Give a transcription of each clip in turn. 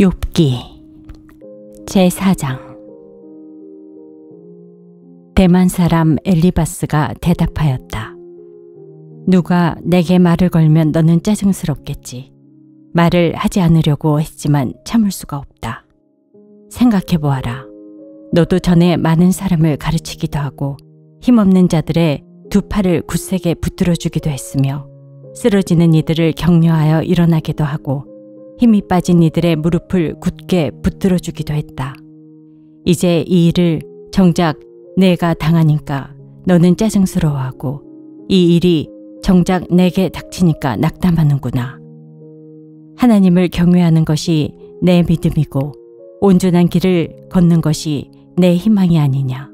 욥기 제4장. 대만 사람 엘리바스가 대답하였다. 누가 내게 말을 걸면 너는 짜증스럽겠지. 말을 하지 않으려고 했지만 참을 수가 없다. 생각해보아라. 너도 전에 많은 사람을 가르치기도 하고 힘없는 자들의 두 팔을 굳세게 붙들어주기도 했으며 쓰러지는 이들을 격려하여 일어나기도 하고 힘이 빠진 이들의 무릎을 굳게 붙들어주기도 했다. 이제 이 일을 정작 내가 당하니까 너는 짜증스러워하고 이 일이 정작 내게 닥치니까 낙담하는구나. 하나님을 경외하는 것이 내 믿음이고 온전한 길을 걷는 것이 내 희망이 아니냐.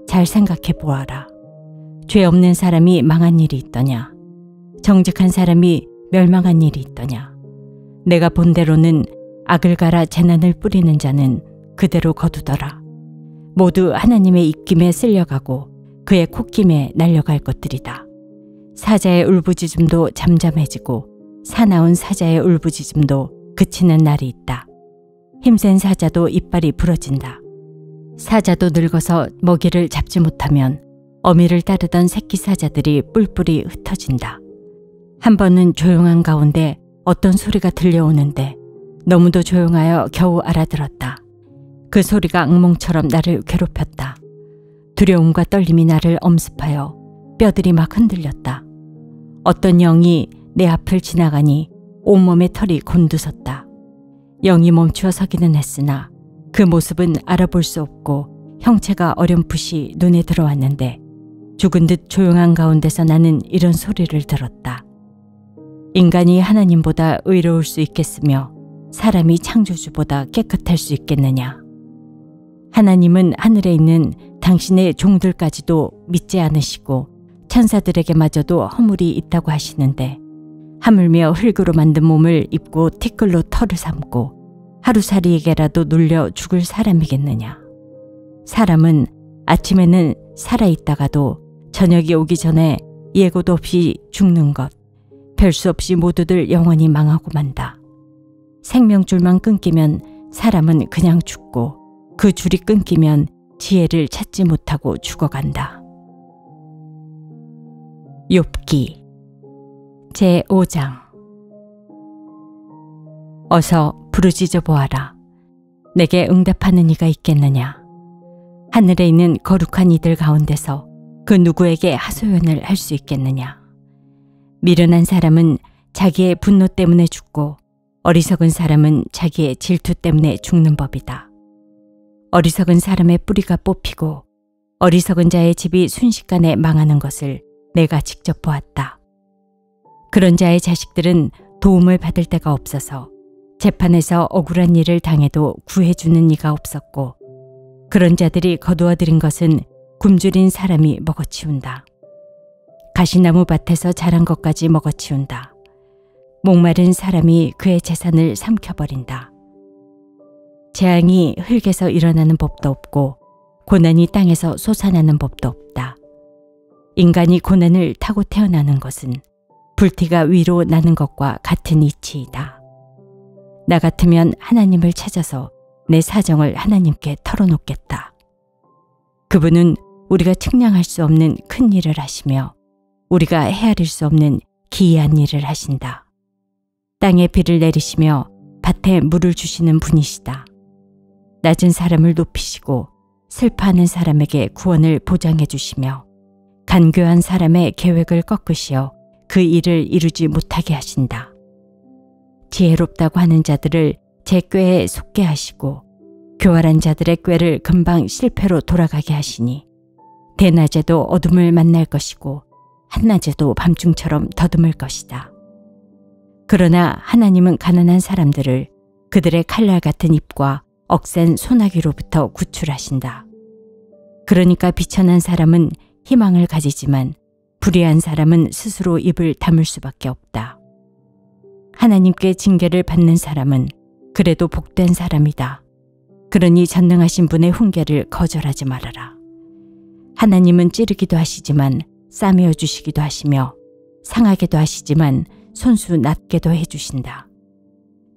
잘 생각해 보아라. 죄 없는 사람이 망한 일이 있더냐. 정직한 사람이 멸망한 일이 있더냐. 내가 본대로는 악을 갈아 재난을 뿌리는 자는 그대로 거두더라. 모두 하나님의 입김에 쓸려가고 그의 콧김에 날려갈 것들이다. 사자의 울부짖음도 잠잠해지고 사나운 사자의 울부짖음도 그치는 날이 있다. 힘센 사자도 이빨이 부러진다. 사자도 늙어서 먹이를 잡지 못하면 어미를 따르던 새끼 사자들이 뿔뿔이 흩어진다. 한 번은 조용한 가운데 어떤 소리가 들려오는데 너무도 조용하여 겨우 알아들었다. 그 소리가 악몽처럼 나를 괴롭혔다. 두려움과 떨림이 나를 엄습하여 뼈들이 막 흔들렸다. 어떤 영이 내 앞을 지나가니 온몸의 털이 곤두섰다. 영이 멈추어 서기는 했으나 그 모습은 알아볼 수 없고 형체가 어렴풋이 눈에 들어왔는데 죽은 듯 조용한 가운데서 나는 이런 소리를 들었다. 인간이 하나님보다 의로울 수 있겠으며 사람이 창조주보다 깨끗할 수 있겠느냐. 하나님은 하늘에 있는 당신의 종들까지도 믿지 않으시고 천사들에게마저도 허물이 있다고 하시는데 하물며 흙으로 만든 몸을 입고 티끌로 털을 삼고 하루살이에게라도 눌려 죽을 사람이겠느냐. 사람은 아침에는 살아있다가도 저녁이 오기 전에 예고도 없이 죽는 것, 별 수 없이 모두들 영원히 망하고 만다. 생명줄만 끊기면 사람은 그냥 죽고 그 줄이 끊기면 지혜를 찾지 못하고 죽어간다. 욥기 제5장. 어서 부르짖어 보아라. 내게 응답하는 이가 있겠느냐. 하늘에 있는 거룩한 이들 가운데서 그 누구에게 하소연을 할 수 있겠느냐. 미련한 사람은 자기의 분노 때문에 죽고 어리석은 사람은 자기의 질투 때문에 죽는 법이다. 어리석은 사람의 뿌리가 뽑히고 어리석은 자의 집이 순식간에 망하는 것을 내가 직접 보았다. 그런 자의 자식들은 도움을 받을 데가 없어서 재판에서 억울한 일을 당해도 구해주는 이가 없었고 그런 자들이 거두어들인 것은 굶주린 사람이 먹어치운다. 가시나무 밭에서 자란 것까지 먹어치운다. 목마른 사람이 그의 재산을 삼켜버린다. 재앙이 흙에서 일어나는 법도 없고 고난이 땅에서 솟아나는 법도 없다. 인간이 고난을 타고 태어나는 것은 불티가 위로 나는 것과 같은 이치이다. 나 같으면 하나님을 찾아서 내 사정을 하나님께 털어놓겠다. 그분은 우리가 측량할 수 없는 큰 일을 하시며 우리가 헤아릴 수 없는 기이한 일을 하신다. 땅에 비를 내리시며 밭에 물을 주시는 분이시다. 낮은 사람을 높이시고 슬퍼하는 사람에게 구원을 보장해 주시며 간교한 사람의 계획을 꺾으시어 그 일을 이루지 못하게 하신다. 지혜롭다고 하는 자들을 제 꾀에 속게 하시고 교활한 자들의 꾀를 금방 실패로 돌아가게 하시니 대낮에도 어둠을 만날 것이고 한낮에도 밤중처럼 더듬을 것이다. 그러나 하나님은 가난한 사람들을 그들의 칼날 같은 입과 억센 소나기로부터 구출하신다. 그러니까 비천한 사람은 희망을 가지지만 불의한 사람은 스스로 입을 다물 수밖에 없다. 하나님께 징계를 받는 사람은 그래도 복된 사람이다. 그러니 전능하신 분의 훈계를 거절하지 말아라. 하나님은 찌르기도 하시지만 싸매어 주시기도 하시며 상하게도 하시지만 손수 낮게도 해주신다.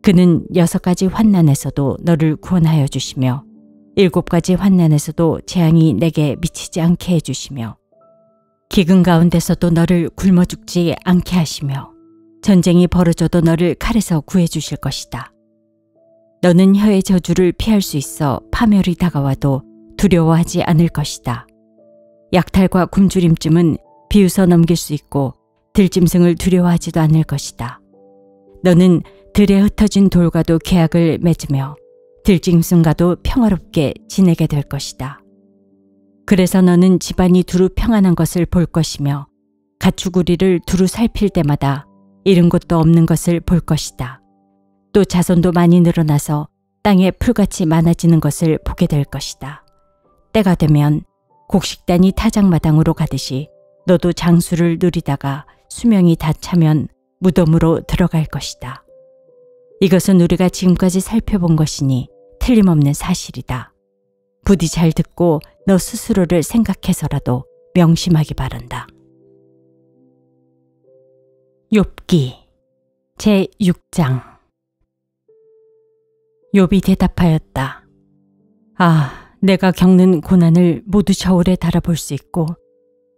그는 6가지 환난에서도 너를 구원하여 주시며 7가지 환난에서도 재앙이 내게 미치지 않게 해주시며 기근 가운데서도 너를 굶어 죽지 않게 하시며 전쟁이 벌어져도 너를 칼에서 구해 주실 것이다. 너는 혀의 저주를 피할 수 있어 파멸이 다가와도 두려워하지 않을 것이다. 약탈과 굶주림쯤은 비웃어 넘길 수 있고 들짐승을 두려워하지도 않을 것이다. 너는 들에 흩어진 돌과도 계약을 맺으며 들짐승과도 평화롭게 지내게 될 것이다. 그래서 너는 집안이 두루 평안한 것을 볼 것이며 가축우리를 두루 살필 때마다 잃은 것도 없는 것을 볼 것이다. 또 자손도 많이 늘어나서 땅에 풀같이 많아지는 것을 보게 될 것이다. 때가 되면 곡식단이 타작마당으로 가듯이 너도 장수를 누리다가 수명이 다 차면 무덤으로 들어갈 것이다. 이것은 우리가 지금까지 살펴본 것이니 틀림없는 사실이다. 부디 잘 듣고 너 스스로를 생각해서라도 명심하기 바란다. 욥기 제6장. 욥이 대답하였다. 내가 겪는 고난을 모두 저울에 달아볼 수 있고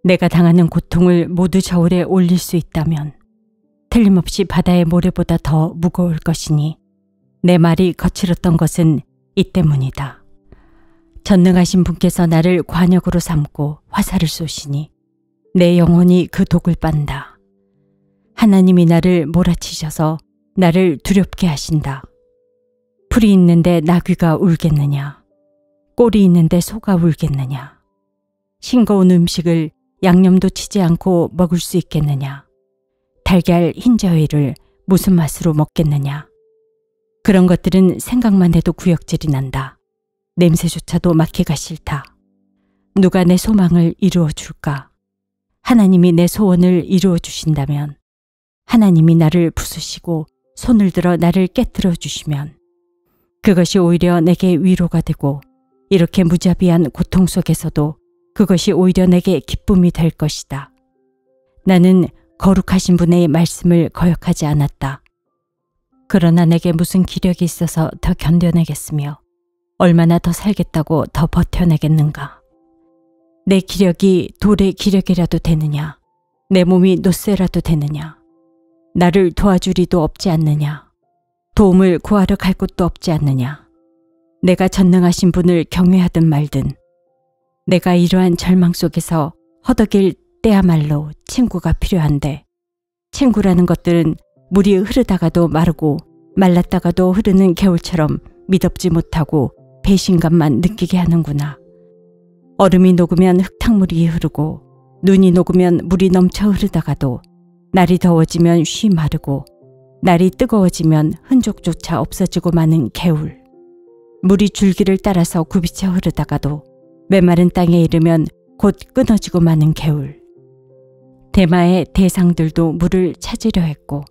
내가 당하는 고통을 모두 저울에 올릴 수 있다면 틀림없이 바다의 모래보다 더 무거울 것이니 내 말이 거칠었던 것은 이 때문이다. 전능하신 분께서 나를 관역으로 삼고 화살을 쏘시니 내 영혼이 그 독을 빤다. 하나님이 나를 몰아치셔서 나를 두렵게 하신다. 풀이 있는데 나귀가 울겠느냐? 꼴이 있는데 소가 울겠느냐? 싱거운 음식을 양념도 치지 않고 먹을 수 있겠느냐? 달걀 흰저위를 무슨 맛으로 먹겠느냐? 그런 것들은 생각만 해도 구역질이 난다. 냄새조차도 맡기가 싫다. 누가 내 소망을 이루어 줄까? 하나님이 내 소원을 이루어 주신다면, 하나님이 나를 부수시고 손을 들어 나를 깨뜨려 주시면 그것이 오히려 내게 위로가 되고 이렇게 무자비한 고통 속에서도 그것이 오히려 내게 기쁨이 될 것이다. 나는 거룩하신 분의 말씀을 거역하지 않았다. 그러나 내게 무슨 기력이 있어서 더 견뎌내겠으며 얼마나 더 살겠다고 더 버텨내겠는가. 내 기력이 돌의 기력이라도 되느냐? 내 몸이 노쇠라도 되느냐? 나를 도와줄 이도 없지 않느냐? 도움을 구하러 갈 곳도 없지 않느냐? 내가 전능하신 분을 경외하든 말든 내가 이러한 절망 속에서 허덕일 때야말로 친구가 필요한데 친구라는 것들은 물이 흐르다가도 마르고 말랐다가도 흐르는 겨울처럼 미덥지 못하고 배신감만 느끼게 하는구나. 얼음이 녹으면 흙탕물이 흐르고 눈이 녹으면 물이 넘쳐 흐르다가도 날이 더워지면 쉬 마르고 날이 뜨거워지면 흔적조차 없어지고 마는 개울. 물이 줄기를 따라서 굽이쳐 흐르다가도 메마른 땅에 이르면 곧 끊어지고 마는 개울. 대마의 대상들도 물을 찾으려 했고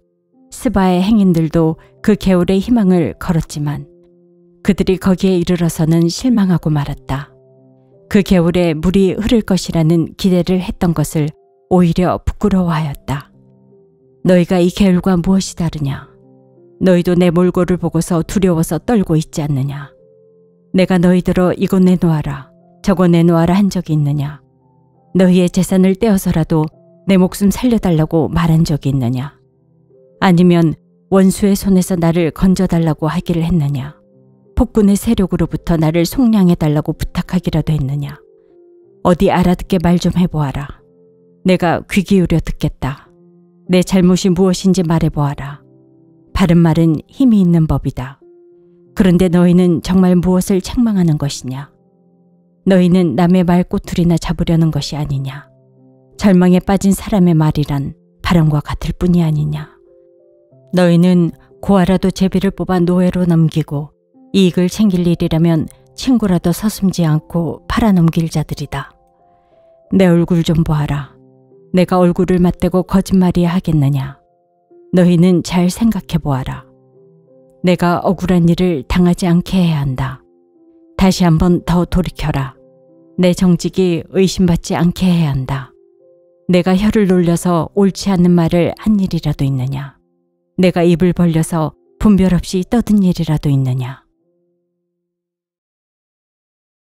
스바의 행인들도 그 개울에 희망을 걸었지만 그들이 거기에 이르러서는 실망하고 말았다. 그 개울에 물이 흐를 것이라는 기대를 했던 것을 오히려 부끄러워하였다. 너희가 이 개울과 무엇이 다르냐? 너희도 내 몰골을 보고서 두려워서 떨고 있지 않느냐? 내가 너희들어 이곳 내놓아라, 저곳 내놓아라 한 적이 있느냐? 너희의 재산을 떼어서라도 내 목숨 살려달라고 말한 적이 있느냐? 아니면 원수의 손에서 나를 건져달라고 하기를 했느냐? 폭군의 세력으로부터 나를 속량해달라고 부탁하기라도 했느냐? 어디 알아듣게 말 좀 해보아라. 내가 귀 기울여 듣겠다. 내 잘못이 무엇인지 말해보아라. 바른 말은 힘이 있는 법이다. 그런데 너희는 정말 무엇을 책망하는 것이냐? 너희는 남의 말 꼬투리나 잡으려는 것이 아니냐? 절망에 빠진 사람의 말이란 바람과 같을 뿐이 아니냐? 너희는 고아라도 제비를 뽑아 노예로 넘기고 이익을 챙길 일이라면 친구라도 서슴지 않고 팔아넘길 자들이다. 내 얼굴 좀 보아라. 내가 얼굴을 맞대고 거짓말이야 하겠느냐? 너희는 잘 생각해 보아라. 내가 억울한 일을 당하지 않게 해야 한다. 다시 한번 더 돌이켜라. 내 정직이 의심받지 않게 해야 한다. 내가 혀를 놀려서 옳지 않는 말을 한 일이라도 있느냐? 내가 입을 벌려서 분별 없이 떠든 일이라도 있느냐?